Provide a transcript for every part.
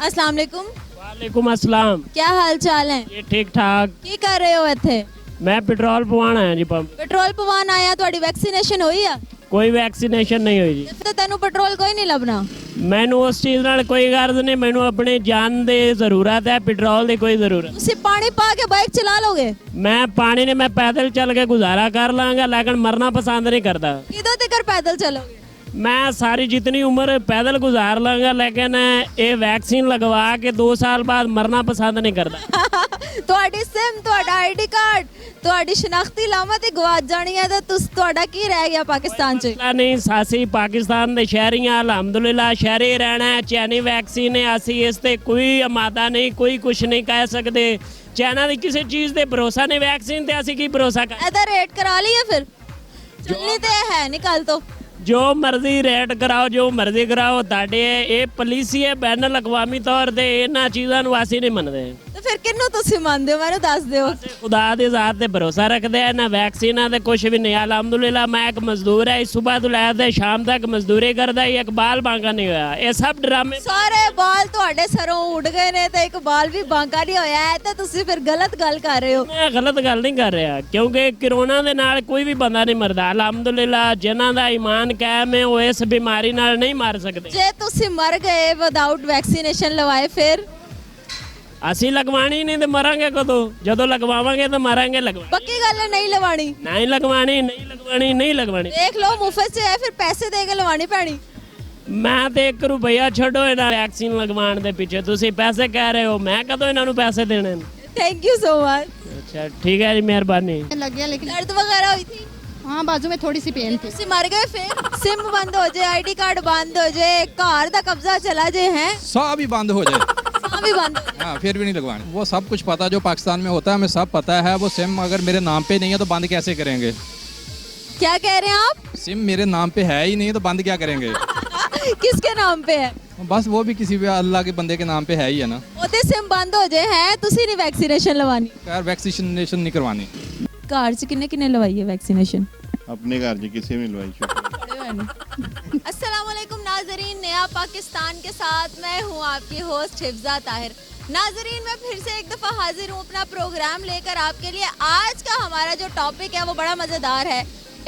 अस्सलाम वालेकुम। वालेकुम अस्सलाम। क्या हाल चाल है? ये ठीक ठाक। की कर रहे हो ਇੱਥੇ? मैं पेट्रोल पवाण आया जी पंप। ਪੈਟਰੋਲ ਪਵਾਉਣ ਆਇਆ। ਤੁਹਾਡੀ ਵੈਕਸੀਨੇਸ਼ਨ ਹੋਈ ਆ? कोई वैक्सीनेशन नहीं हुई जी। ਤੇ ਤੈਨੂੰ ਪੈਟਰੋਲ ਕੋਈ ਨਹੀਂ ਲੱਭਣਾ। मैनू उस चीज़ नाल कोई गर्ज नहीं, मैनू अपनी जान की जरूरत है, पेट्रोल की कोई जरूरत। ਤੁਸੀਂ ਪਾਣੀ ਪਾ ਕੇ ਬਾਈਕ ਚਲਾ ਲੋਗੇ? मैं पानी ने मैं पैदल चल के गुजारा कर लांगा, लेकिन मरना पसंद नहीं करता। ਕਿਦੋਂ ਤੱਕ ਪੈਦਲ ਚਲੋਗੇ? मैं सारी जितनी उम्र पैदल गुजार लांगा, लेकिन ये वैक्सीन लगवा के 2 साल बाद मरना पसंद नहीं करता। ਤੁਹਾਡੀ ਸਿਮ, ਤੁਹਾਡਾ ਆਈਡੀ ਕਾਰਡ, ਤੁਹਾਡੀ ਸ਼ਨਾਖਤੀ ਲਾਮਤ ਹੀ ਗਵਾਚ ਜਾਣੀ ਹੈ ਤਾਂ ਤੁਹਾਡਾ ਕੀ ਰਹਿ ਗਿਆ ਪਾਕਿਸਤਾਨ 'ਚ? मसला नहीं, सासी पाकिस्तान के शहरी हाँ, अलहमदुलिल्लाह शहरी रहना है। चैनी वैक्सीन है, असी इस ते कोई अमादा नहीं, कोई कुछ नहीं कह सकते। चाइना की किसी चीज़ ते भरोसा नहीं, वैक्सीन ते असी की भरोसा कर। ਇਹਦਾ ਰੇਟ ਕਰਾ ਲਈਏ ਫਿਰ? ਚੱਲਣੀ ਤੇ ਹੈ ਨਹੀਂ ਕੱਲ ਤੋਂ। जो मर्जी रेट कराओ, जो मर्जी कराओ, ताडे ये पॉलिसी है बैन अवी तौर पर इन्होंने चीज़ों असी नहीं मनते। ਤੇ ਫਿਰ ਕਿਹਨੂੰ ਤੁਸੀਂ ਮੰਨਦੇ ਹੋ ਮੈਨੂੰ ਦੱਸ ਦਿਓ। खुदा की जात ते भरोसा रखते हैं ना, वैक्सीना ते कुछ भी नहीं। अलहमदुलिल्लाह मैं एक मजदूर है, सुबह तो लैके शाम तक मजदूरी करता, एक बाल बांका नहीं होया। ये सब ड्रामे। ਸਾਰੇ ਬਾਲ ਤੁਹਾਡੇ ਸਰੋਂ ਉੱਡ ਗਏ ਨੇ ਤੇ ਇੱਕ ਬਾਲ ਵੀ ਬਾਂਕਾ ਨਹੀਂ ਹੋਇਆ ਹੈ ਤਾਂ ਤੁਸੀਂ ਫਿਰ ਗਲਤ ਗੱਲ ਕਰ ਰਹੇ ਹੋ। मैं गलत गल नहीं कर रहा, क्योंकि कोरोना के नाल कोई भी बंदा नहीं मरदा। अलहमदुलिल्लाह जिन्हां दा ईमान कायम है वो इस बीमारी नाल नहीं मर सकते। ਜੇ ਤੁਸੀਂ ਮਰ ਗਏ ਵਿਦਆਊਟ ਵੈਕਸੀਨੇਸ਼ਨ ਲਵਾਏ ਫਿਰ? ਅਸੀਂ लगवानी नहीं तो मरांगे कदों? जदों लगवावांगे तो मरांगे। लगवा ਪੱਕੀ ਗੱਲ ਹੈ ਨਹੀਂ ਲਵਾਣੀ? नहीं लगवानी, नहीं लगवानी, नहीं लगवानी। ਦੇਖ ਲਓ ਮੁਫਤ 'ਚ ਹੈ ਫਿਰ ਪੈਸੇ ਦੇ ਕੇ ਲਵਾਣੀ ਪੈਣੀ। मैं तो 1 रुपया छोड़ो इन्हां वैक्सीन लगवाण दे पीछे, तुसीं पैसे कह रहे हो, मैं कदों इन्हां नूं पैसे देने ने? Thank you so much. अच्छा ठीक है जी, मेहरबानी। लग गया लेकिन दर्द वगैरह हुई थी? हाँ बाजू में थोड़ी सी पेन थी। ਤੁਸੀਂ ਮਰ ਗਏ ਫਿਰ? सिम बंद हो जाए, आईडी कार्ड बंद हो जाए, कार ਦਾ कब्जा चला जाए, हैं सब ही बंद हो जाए। सां भी बंद हो जाए। हाँ फिर भी नहीं लगवानी। वो सब कुछ पता जो पाकिस्तान में होता है, हमें सब पता है। वो सिम अगर मेरे नाम पे नहीं है तो बंद कैसे करेंगे? क्या कह रहे हैं आप? सिम मेरे नाम पे है ही नहीं तो बंद क्या करेंगे? किसके नाम पे है? बस वो भी किसी भी अल्लाह के बंदे के नाम पे है ही है ना। ਉਹਦੇ सिम बंद हो जाए हैं ਤੁਸੀਂ ਨਹੀਂ ਵੈਕਸੀਨੇਸ਼ਨ ਲਵਾਣੀ? खैर वैक्सीनेशन नहीं करवानी। ਕਾਰ 'ਚ ਕਿੰਨੇ ਲਵਾਈ ਹੈ ਵੈਕਸੀਨੇਸ਼ਨ? अपने घर जी किसी में लवाई अस्सलाम वालेकुम नाजरीन, नया पाकिस्तान के साथ मैं हूँ आपकी होस्ट हिफ्जा ताहिर। नाजरीन मैं फिर से एक दफ़ा हाजिर हूँ अपना प्रोग्राम लेकर आपके लिए। आज का हमारा जो टॉपिक है वो बड़ा मज़ेदार है।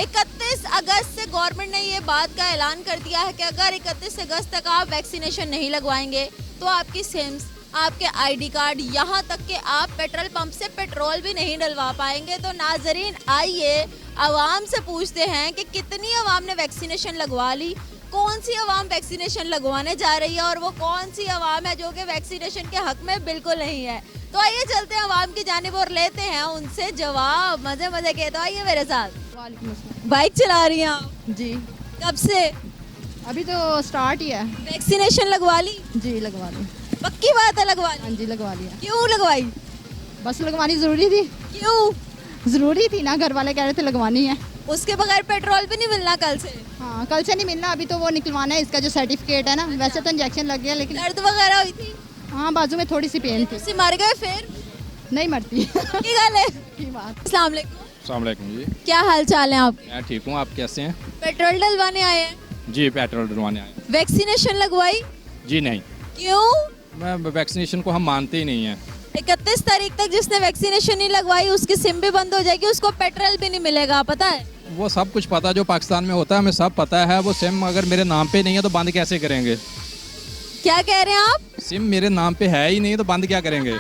31 अगस्त से गवर्नमेंट ने ये बात का ऐलान कर दिया है कि अगर 31 अगस्त तक आप वैक्सीनेशन नहीं लगवाएंगे तो आपकी सिम्स, आपके आईडी कार्ड, यहाँ तक कि आप पेट्रोल पंप से पेट्रोल भी नहीं डलवा पाएंगे। तो नाजरीन आइए आवाम से पूछते हैं कि कितनी आवाम ने वैक्सीनेशन लगवा ली, कौन सी आवाम वैक्सीनेशन लगवाने जा रही है और वो कौन सी आवाम है जो कि वैक्सीनेशन के हक में बिल्कुल नहीं है। तो आइए चलते हैं आवाम की जानिब और लेते हैं उनसे जवाब मज़े मज़े के। तो आइए मेरे साथ। वालेकुम अस्सलाम। बाइक चला रही हैं आप? जी कब से? अभी तो स्टार्ट ही है। वैक्सीनेशन लगवा ली? जी लगवा ली। पक्की बात है लगवा ली? हाँ जी लगवा लिया। क्यों लगवाई? बस लगवानी ज़रूरी थी। क्यों? ज़रूरी थी ना, घर वाले कह रहे थे लगवानी है। उसके बगैर पेट्रोल भी नहीं मिलना कल से? हाँ कल से नहीं मिलना, अभी तो वो निकलवाना है इसका जो सर्टिफिकेट है ना। वैसे तो इंजेक्शन लग गया लेकिन दर्द वगैरह हुई थी? हाँ बाजू में थोड़ी सी पेन थी। तुसी मर गए फिर? नहीं मरती की गल है? की बात। अस्सलाम वालेकुम। अस्सलाम वालेकुम जी। क्या हाल चाल है आपके? मैं ठीक हूँ, आप कैसे हैं? पेट्रोल डलवाने आए हैं? जी पेट्रोल डलवाने आए। वैक्सीनेशन लगवाई? जी नहीं, क्यों? मैं वैक्सीनेशन को हम मानते ही नहीं हैं। 31 तारीख तक जिसने वैक्सीनेशन नहीं लगवाई उसकी सिम भी बंद हो जाएगी, उसको पेट्रोल भी नहीं मिलेगा, पता है? वो सब कुछ पता जो पाकिस्तान में होता है, हमें सब पता है। वो सिम अगर मेरे नाम पे नहीं है तो बंद कैसे करेंगे? क्या कह रहे हैं आप? सिम मेरे नाम पे है ही नहीं तो बंद क्या करेंगे?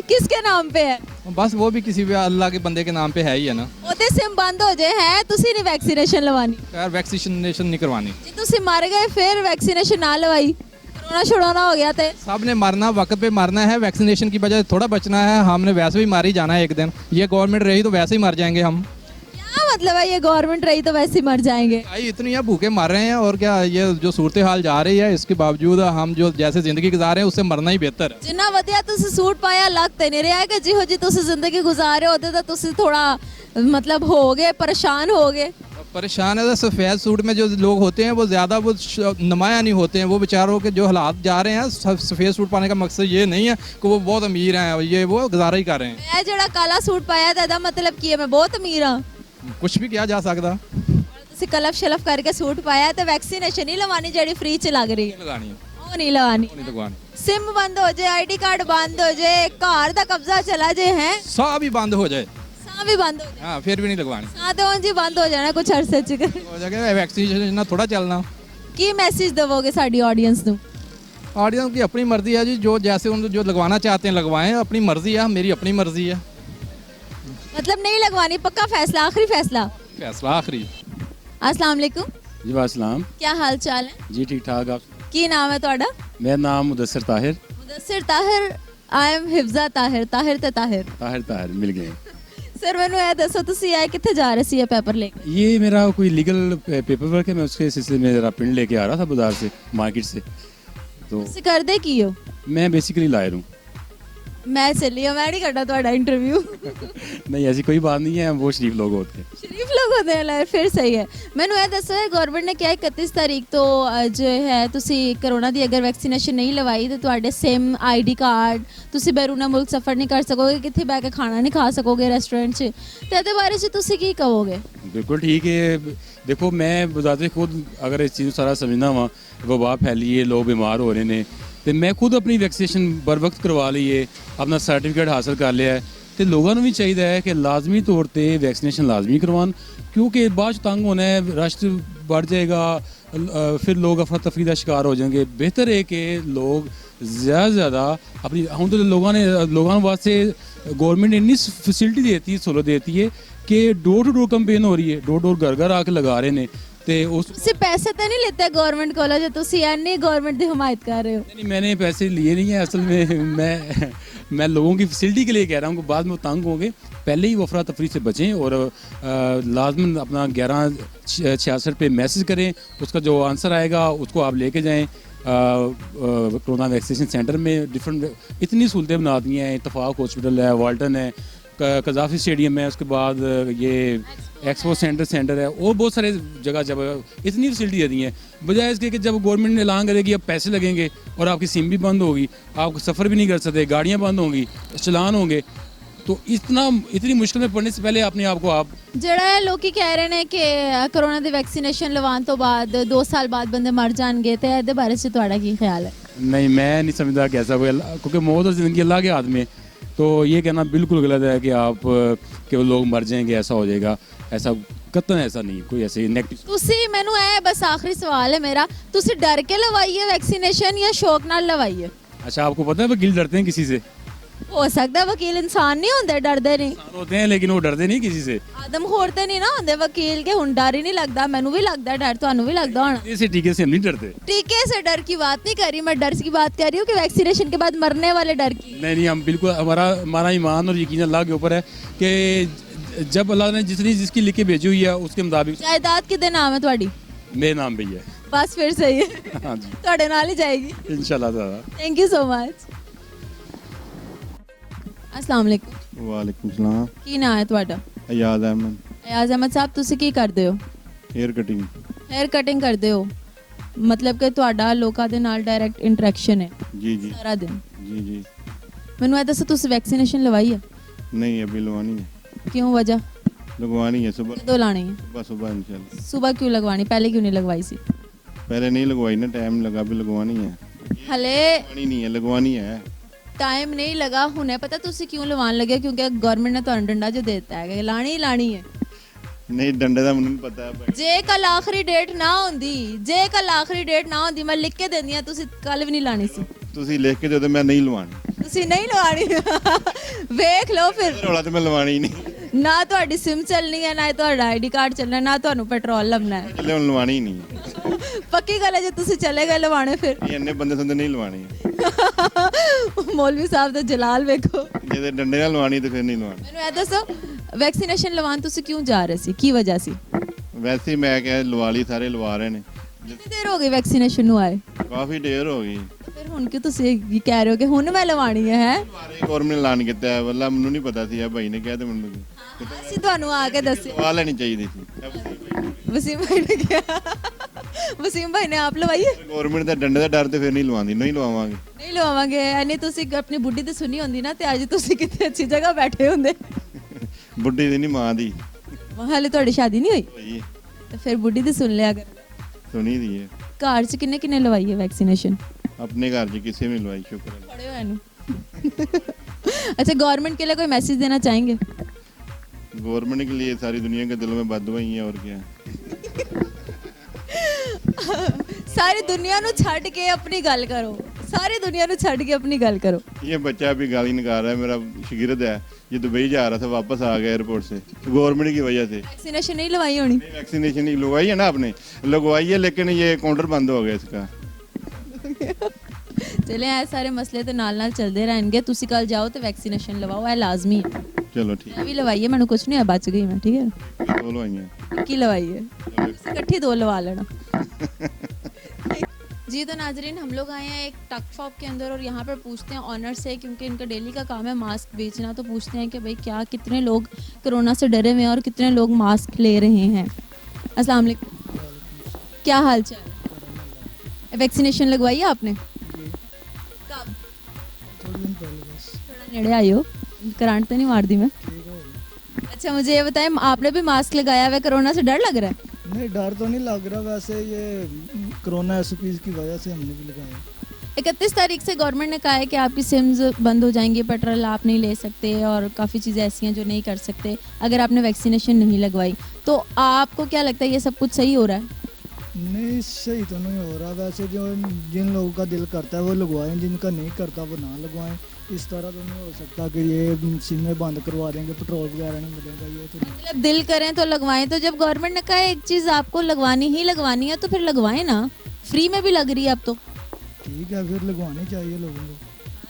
किसके नाम पे है? बस वो भी किसी भी अल्लाह के बंदे के नाम पे है ही है ना। ਉਹਦੇ सिम बंद हो जाए हैं ਤੁਸੀਂ नहीं वैक्सीनेशन लवानी? खैर वैक्सीनेशन नहीं करवानी। जी ਤੁਸੀਂ मर गए फिर वैक्सीनेशन ना लवाई, कोरोना छुड़ाना हो गया थे। सब ने मरना, वक्त पे मरना है। वैक्सीनेशन की वजह से थोड़ा बचना है। हमने वैसे भी मार ही जाना है एक दिन। ये गवर्नमेंट रही तो वैसे ही मर जाएंगे हम। क्या मतलब है ये गवर्नमेंट रही तो वैसे ही मर जाएंगे? भाई इतनी यहाँ भूखे मर रहे हैं और क्या ये जो सूरत हाल जा रही है इसके बावजूद हम जो जैसे ज़िंदगी गुजार रहे हैं उससे मरना ही बेहतर है। जिन्ना वधिया तुसी सूट पाया ਲੱਗ ਤੇ ਨਹੀਂ ਰਿਹਾ ਕਿ ਜਿਹੋ ਜੀ ਤੁਸੀਂ ਜ਼ਿੰਦਗੀ ਗੁਜ਼ਾਰ ਰਹੇ ਹੋ ਤਾਂ ਤੁਸੀਂ ਥੋੜਾ मतलब हो गए, परेशान हो गए। परेशान है। सफ़ेद सूट में जो लोग होते हैं वो ज़्यादा वो नुमाया नहीं होते हैं। वो बेचारों के जो हालात जा रहे हैं, सफ़ेद सूट पाने का मकसद ये नहीं है कि वो बहुत अमीर हैं, ये वो गुजारा ही कर रहे हैं। मैं जड़ा काला सूट पाया था ਇਹਦਾ मतलब की है मैं बहुत अमीर हाँ? कुछ भी किया जा सकता। ਤੁਸੀਂ ਕਲਫ ਸ਼ਲਫ करके सूट पाया तो वैक्सीनेशन नहीं लवानी ਜਿਹੜੀ फ्री च लग रही है? लगानी है, ਉਹ नहीं लवानी। नहीं लगवानी। सिम बंद हो जाए, आईडी कार्ड बंद हो जाए, कार दा कब्जा चला जाए, हैं साह भी बंद हो जाए, साह भी बंद हो जाए, हाँ फिर भी नहीं लगवानी, साह तो ਉਂਝ ਹੀ ਬੰਦ ਹੋ ਜਾਣਾ ਕੁਝ ਅਰਸੇ ਚ। हो जाएगा वैक्सीनेशन ना थोड़ा चलना। ਕੀ ਮੈਸੇਜ ਦਵੋਗੇ ਸਾਡੀ ਆਡੀਅנס ਨੂੰ? ऑडियंस की अपनी मर्जी है जी, जो जैसे उन जो लगवाना चाहते हैं लगवाएं, अपनी मर्जी है, मेरी अपनी मर्जी है। मतलब नहीं लगवानी, पक्का फैसला, आखिरी फैसला। फैसला आखिरी। अस्सलाम वालेकुम, जी वासलाम क्या हाल चाल है? जी ठीक ठाक। आप ਕੀ ਨਾਮ ਹੈ ਤੁਹਾਡਾ? मेरा नाम मुदस्सर ताहिर ਮੁਦੱਸਿਰ ਤਾਹਿਰ, ਆਈ ਐਮ ਹਿਫਜ਼ਾ ਤਾਹਿਰ, ਤਾਹਿਰ ਤੇ ਤਾਹਿਰ। ताहिर ताहिर मिल गए। ਸਰ ਮੈਨੂੰ ਇਹ ਦੱਸੋ ਤੁਸੀਂ ਆਏ ਕਿੱਥੇ ਜਾ ਰਹੇ ਸੀ ਇਹ ਪੇਪਰ ਲੈ ਕੇ? ये मेरा कोई लीगल पेपर वर्क है, मैं उसके सिलसिले में ज़रा प्रिंट लेके आ रहा था बाजार से, मार्केट से। तो ਤੁਸੀਂ ਕਰਦੇ ਕੀ ਹੋ? मैं बेसिकली लायर हूँ। ਮੈਂ ਚੱਲੀ ਹਾਂ, ਮੈਂ ਨਹੀਂ ਕਰਨਾ ਤੁਹਾਡਾ ਇੰਟਰਵਿਊ। नहीं ऐसी कोई बात नहीं है, वो शरीफ लोग होते हैं। शरीफ लोग होते हैं लायर, फिर सही है। ਮੈਨੂੰ ਇਹ ਦੱਸੋ ਗਵਰਨਮੈਂਟ ਨੇ ਕਿਹਾ 31 ਤਾਰੀਖ ਤੋਂ ਜੋ ਹੈ ਤੁਸੀਂ ਕਰੋਨਾ ਦੀ ਅਗਰ ਵੈਕਸੀਨੇਸ਼ਨ ਨਹੀਂ ਲਵਾਈ ਤਾਂ ਤੁਹਾਡੇ ਸਿਮ, ਆਈਡੀ ਕਾਰਡ, ਤੁਸੀਂ ਬੈਰੂਨਾ ਮੁਲਕ ਸਫ਼ਰ ਨਹੀਂ ਕਰ ਸਕੋਗੇ, ਕਿੱਥੇ ਬੈ ਕੇ ਖਾਣਾ ਨਹੀਂ ਖਾ ਸਕੋਗੇ ਰੈਸਟੋਰੈਂਟ 'ਚ। ਤੇ ਇਹਦੇ ਬਾਰੇ 'ਚ ਤੁਸੀਂ ਕੀ ਕਹੋਗੇ? बिल्कुल ठीक है। देखो मैं बजाते खुद अगर इस चीज़ सारा समझना वा, वबा फैली है, लोग बीमार हो रहे हैं, तो मैं खुद अपनी वैक्सीनेशन बर वक्त करवा ली है, अपना सर्टिफिकेट हासिल कर लिया है। तो लोगों को भी चाहिए है कि लाजमी तौर पर वैक्सीनेशन लाजमी करवान, क्योंकि बाद च तंग होना है, रश बढ़ जाएगा, फिर लोग अफरा तफरी का शिकार हो जाएंगे। बेहतर है कि लोग ज़्यादा से ज़्यादा अपनी, हम तो लोगों वास्ते गवर्नमेंट इतनी फैसिलिटी देती है, सहूलत देती है कि डोर टू डोर कंपेन हो रही है, डोर डोर घर घर आके लगा रहे हैं। तो उस ਤੁਸੀਂ ਪੈਸੇ ਤਾਂ ਨਹੀਂ ਲਿੱਤੇ ਗਵਰਨਮੈਂਟ ਕੋਲੋਂ ਜੇ ਤੁਸੀਂ ਐਨੀ ਗਵਰਨਮੈਂਟ ਦੀ ਹਮਾਇਤ ਕਰ ਰਹੇ ਹੋ? नहीं, मैंने पैसे लिए नहीं है असल में। मैं लोगों की फैसिलिटी के लिए कह रहा हूँ कि बाद में वो तंग होंगे, पहले ही वो अफरा तफरी से बचें और लाजमन अपना 1166 पे मैसेज करें, उसका जो आंसर आएगा उसको आप लेके जाएं। कोरोना वैक्सीनेशन सेंटर में डिफरेंट इतनी सहूलतें बना दी हैं, इतफाक हॉस्पिटल है, वाल्टन है, कजाफी स्टेडियम है, उसके बाद ये एक्सपो सेंटर है, और बहुत सारे जगह इतनी फैसिलिटी दे दी हैं। बजाय इसके कि जब गवर्नमेंट ने ऐलान करेगी अब पैसे लगेंगे और आपकी सिम भी बंद होगी, आप सफ़र भी नहीं कर सकते, गाड़ियाँ बंद होंगी, चलान होंगे, तो इतनी मुश्किल में पड़ने से पहले अपने आप को आप ਜਿਹੜਾ ਇਹ ਲੋਕੀ ਕਹਿ ਰਹੇ ਨੇ ਕਿ ਕਰੋਨਾ ਦੀ ਵੈਕਸੀਨੇਸ਼ਨ ਲਵਾਉਣ ਤੋਂ ਬਾਅਦ 2 ਸਾਲ ਬਾਅਦ ਬੰਦੇ ਮਰ ਜਾਣਗੇ, ਤੇ ਇਹਦੇ ਬਾਰੇ 'ਚ ਤੁਹਾਡਾ ਕੀ ਖਿਆਲ ਹੈ? नहीं, मैं नहीं समझता कि ऐसा कोई, क्योंकि मौत और ज़िंदगी अल्लाह के हाथ में, तो ये कहना बिल्कुल गलत है कि आप कि वो लोग मर जाएंगे, ऐसा हो जाएगा, ऐसा कतन ऐसा नहीं, कोई ऐसे नेगेटिव। ਤੁਸੀਂ ਮੈਨੂੰ ਇਹ ਬਸ ਆਖਰੀ ਸਵਾਲ ਹੈ ਮੇਰਾ, ਤੁਸੀਂ ਡਰ ਕੇ ਲਵਾਈ ਹੈ ਵੈਕਸੀਨੇਸ਼ਨ ਜਾਂ ਸ਼ੌਕ ਨਾਲ ਲਵਾਈ ਹੈ? अच्छा, आपको पता है वकील डरते हैं किसी से? ਹੋ ਸਕਦਾ ਵਕੀਲ ਇਨਸਾਨ ਨਹੀਂ ਹੁੰਦੇ, ਡਰਦੇ ਨਹੀਂ। इंसान होते हैं लेकिन वो डरते नहीं किसी से। ਆਦਮ ਹੋਰ ਤੇ ਨਹੀਂ ਨਾ ਹੁੰਦੇ ਵਕੀਲ के ਹੁਣ डर ही नहीं लगता, ਮੈਨੂੰ भी लगता डर, ਤੁਹਾਨੂੰ भी लगता होना। ऐसे टीके से हम नहीं डरते। टीके से डर की बात नहीं कर रही मैं, डर की बात कर रही हूँ कि वैक्सीनेशन के बाद मरने वाले डर की। नहीं, हम बिल्कुल, हमारा ईमान और यकीन अल्लाह के ऊपर है कि जब अल्लाह ने जिसकी लिख के भेजी हुई है उसके मुताबिक। जायदाद किदे नाम है ਤੁਹਾਡੀ? मेरे नाम भी है। बस फिर सही है, हाँ जी, ਤੁਹਾਡੇ ਨਾਲ ही जाएगी। इंशाल्लाह ताला। Thank you so much. अस्सलाम वालेकुम, ਵਾਲੇਕੁਮ ਸਲਾਮ। ਕੀ ਨਾਂ ਹੈ ਤੁਹਾਡਾ? ਆਜ਼ਾਦ ਅਹਿਮਦ। ਅਯਾਜ਼ ਅਹਿਮਦ ਸਾਹਿਬ, ਤੁਸੀਂ ਕੀ ਕਰਦੇ ਹੋ? Hair cutting. हेयर कटिंग ਕਰਦੇ ਹੋ, ਮਤਲਬ ਕਿ ਤੁਹਾਡਾ ਲੋਕਾਂ ਦੇ ਨਾਲ ਡਾਇਰੈਕਟ ਇੰਟਰੈਕਸ਼ਨ ਹੈ जी जी ਸਾਰਾ ਦਿਨ। जी जी। ਮੈਨੂੰ ਇਹ ਦੱਸੋ ਤੁਸੀਂ ਵੈਕਸੀਨੇਸ਼ਨ ਲਵਾਈ ਹੈ? नहीं अभी लगवानी है। क्यों, वजह? लगवानी है सुबह कਦੋਂ ਲਾਣੀ ਹੈ? सुबह इंशाल्लाह। सुबह क्यों लगवानी, पहले क्यों नहीं लगवाई सी? पहले नहीं लगवाई ना, टाइम लगा, अभी लगवानी है। हले लगवानी नहीं है, लगवानी है। टाइम नहीं लगा, हुने पता ਤੁਸੀਂ ਕਿਉਂ ਲਵਾਉਣ ਲੱਗੇ? ਕਿਉਂਕਿ ਗਵਰਨਮੈਂਟ ਨੇ ਤੁਹਾਨੂੰ ਡੰਡਾ ਜੋ ਦੇ ਦਿੱਤਾ ਹੈ ਕਿ ਲਾਣੀ ਹੀ ਲਾਣੀ ਹੈ। नहीं डंडे का मैंने पता है। ਜੇ ਕੱਲ ਆਖਰੀ ਡੇਟ ਨਾ ਹੁੰਦੀ, ਜੇ ਕੱਲ ਆਖਰੀ ਡੇਟ ਨਾ ਹੁੰਦੀ, ਮੈਂ ਲਿਖ ਕੇ ਦਿੰਦੀ ਆ, ਤੁਸੀਂ ਕੱਲ ਵੀ ਨਹੀਂ ਲਾਣੀ ਸੀ। ਤੁਸੀਂ ਲਿਖ ਕੇ ਦਿਓ ਤੇ ਮੈਂ ਨਹੀਂ ਲਵਾਣੀ। ਤੁਸੀਂ ਨਹੀਂ ਲਵਾਣੀ ਵੇਖ ਲਓ ਫਿਰ। ਰੌਲਾ ਤੇ ਮੈਂ ਲਵਾਣੀ ਹੀ ਨਹੀਂ। ਨਾ ਤੁਹਾਡੀ ਸਿਮ ਚੱਲਣੀ ਹੈ, ਨਾ ਤੁਹਾਡਾ ਆਈਡੀ ਕਾਰਡ ਚੱਲਣਾ, ਨਾ ਤੁਹਾਨੂੰ ਪੈਟਰੋਲ ਲੱਭਣਾ ਹੈ। ਚੱਲੇ ਹੁਣ ਲਵਾਣੀ ਹੀ ਨਹੀਂ। ਪੱਕੀ ਗੱਲ ਹੈ, ਜੇ ਤੁਸੀਂ ਚਲੇ ਗਏ ਲਵਾਣੇ ਫਿਰ। ਇਹ ਇੰਨੇ ਬੰਦੇ ਸੰਦੇ ਨਹੀਂ ਲਵਾਣੀ। ਮੌਲਵੀ ਸਾਹਿਬ ਦਾ ਜਲਾਲ ਵੇਖੋ। ਜੇ ਤੇ ਡੰਡੇ ਨਾਲ ਲਵਾਣੀ ਤੇ ਫਿਰ ਨਹੀਂ ਲਵਾਣੀ। ਮੈਨੂੰ ਇਹ ਦੱਸੋ ਵੈਕਸੀਨੇਸ਼ਨ ਲਵਾਉਣ ਤੁਸੀਂ ਕਿਉਂ ਜਾ ਰਹੇ ਸੀ, ਕੀ ਵਜ੍ਹਾ ਸੀ? ਵੈਸੇ ਹੀ ਮੈਂ ਕਿਹਾ ਲਵਾ ਲਈ, ਸਾਰੇ ਲਵਾ ਰਹੇ ਨੇ। ਕਿੰਨੀ ਦੇਰ ਹੋ ਗਈ ਵੈਕਸੀਨੇਸ਼ਨ ਨੂੰ ਆਏ? ਕਾਫੀ ਦੇਰ ਹੋ ਗਈ। ਫਿਰ ਹੁਣ ਕਿ ਤੁਸੀਂ ਇਹ ਕਹਿ ਰਹੇ ਹੋ ਕਿ ਹੁਣ ਮੈਂ ਲਵਾਣੀ ਹੈ? ਗੌਰਮੈਂਟ ਨੇ ਐਲਾਨ ਕੀਤਾ ਹੈ, ਵੱਲਾ ਮੈਨੂੰ ਨਹੀਂ ਪਤਾ ਸੀ, ਇਹ ਭਾਈ ਨੇ ਕਿਹਾ ਤੇ ਮੈਨੂੰ ਅਸੀਂ ਤੁਹਾਨੂੰ ਆ ਕੇ ਦੱਸਿਆ। ਲਵਾ ਲੈਣੀ ਚਾਹੀਦੀ ਸੀ। ਵਸੀਮ ਭਾਈ ਨੇ ਕਿਹਾ, ਵਸੀਮ ਭਾਈ ਨੇ ਆਪ ਲਵਾਈ ਹੈ? ਗੌਰਮੈਂਟ ਦਾ ਡੰਡੇ ਦਾ ਡਰ ਤੇ ਫਿਰ ਨਹੀਂ ਲਵਾਉਂਦੀ, ਨਹੀਂ ਲਵਾਵਾਂਗੇ। ਨਹੀਂ ਲਵਾਵਾਂਗੇ, ਯਾਨੀ ਤੁਸੀਂ ਆਪਣੀ ਬੁੱਢੀ ਤੇ ਸੁਣੀ ਹੁੰਦੀ ਨਾ, ਤੇ ਅੱਜ ਤੁਸੀਂ ਕਿਤੇ ਅੱਛੀ ਜਗ੍ਹਾ ਬੈਠੇ ਹੁੰਦੇ। ਬੁੱਢੀ ਦੀ ਨਹੀਂ, ਮਾਂ ਦੀ ਹਾਲੇ ਤੁਹਾਡੀ ਸ਼ਾਦੀ ਨਹੀਂ ਹੋਈ ਹੋਈ, ਤੇ ਫਿਰ ਬੁੱਢੀ ਦੀ ਸੁਣ ਲਿਆ ਕਰ। ਸੁਣੀ ਦੀ ਹੈ। ਘਰ 'ਚ ਕਿੰਨੇ ਕਿੰਨੇ ਲਵਾਈ ਹੈ ਵੈਕਸੀਨੇਸ਼ਨ? अपने घर 'ਚ ਕਿਸੇ ਨੂੰ ਲਵਾਈ ਸ਼ੁਕਰ ਹੈ खड़े हुए नु अच्छा, गवर्नमेंट के लिए कोई मैसेज देना चाहेंगे? गवर्नमेंट के लिए सारी दुनिया के दिलों में बददुआ ही है और क्या। सारी दुनिया नु छड़ के अपनी गल करो, सारी दुनिया नु छड़ के अपनी गल करो। ये बच्चा अभी गाली निकाल रहा है, मेरा शागिर्द है, ये दुबई जा रहा था, वापस आ गया एयरपोर्ट से गवर्नमेंट की वजह से। वैक्सीनेशन नहीं लगवाई होनी? वैक्सीनेशन नहीं लगवाई है ना आपने, लगवाई है, लेकिन ये काउंटर बंद हो गया इसका। चले ऐ सारे मसले तो नाल नाल चलते रहेंगे। तुसी कल जाओ तो वैक्सीनेशन लवाओ, है लाजमी है। चलो ठीक मैं भी लवाई है, मैंने कुछ नहीं है, बच गई मैं, ठीक है। है, दो लगवाइयाँ। की लवाई है, इकट्ठी 2 लवा लेना। जी तो नाजरीन, हम लोग आए हैं एक टक शॉप के अंदर और यहाँ पर पूछते हैं ऑनर से, क्योंकि इनका डेली का काम है मास्क बेचना, तो पूछते हैं कि भाई क्या कितने लोग कोरोना से डरे हुए हैं और कितने लोग मास्क ले रहे हैं। अस्सलाम वालेकुम, क्या हाल चाल? वैक्सीनेशन लगवाई है आपने? कब? थोड़ा नेड़े आई हो, करंट तो नहीं मार दी मैं? अच्छा, मुझे ये बताएं, आपने भी मास्क लगाया हुआ है, कोरोना से डर लग रहा है? नहीं, डर तो नहीं लग रहा, वैसे ये कोरोना एसओपीज की वजह से हमने भी लगाया। 31 तारीख से गवर्नमेंट ने कहा है कि आपकी सिम्स बंद हो जाएंगी, पेट्रोल आप नहीं ले सकते और काफ़ी चीज़ें ऐसी हैं जो नहीं कर सकते अगर आपने वैक्सीनेशन नहीं लगवाई। तो आपको क्या लगता है ये सब कुछ सही हो रहा है? नहीं, सही तो नहीं हो रहा, वैसे जो जिन लोगों का दिल करता है वो लगवाएं, जिनका नहीं करता वो ना लगवाएं। इस तरह तो नहीं हो सकता कि ये सिमें बंद करवा देंगे, पेट्रोल वगैरह नहीं मिलेगा, ये तो नहीं। मतलब दिल करें तो लगवाएं। तो जब गवर्नमेंट ने कहा एक चीज़ आपको लगवानी ही लगवानी है तो फिर लगवाएं ना, फ्री में भी लग रही है अब तो, ठीक है, फिर लगवानी चाहिए लोगों को,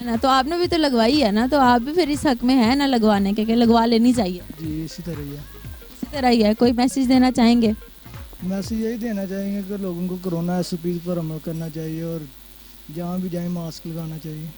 है ना। तो आपने भी तो लगवाई है ना, तो आप भी फिर इस हक में है ना लगवाने के, लगवा लेनी चाहिए। जी इसी तरह ही है। इसी तरह ही है। कोई मैसेज देना चाहेंगे? मैसेज यही देना चाहेंगे कि लोगों को कोरोना एसओपीज पर अमल करना चाहिए और जहाँ भी जाएं मास्क लगाना चाहिए।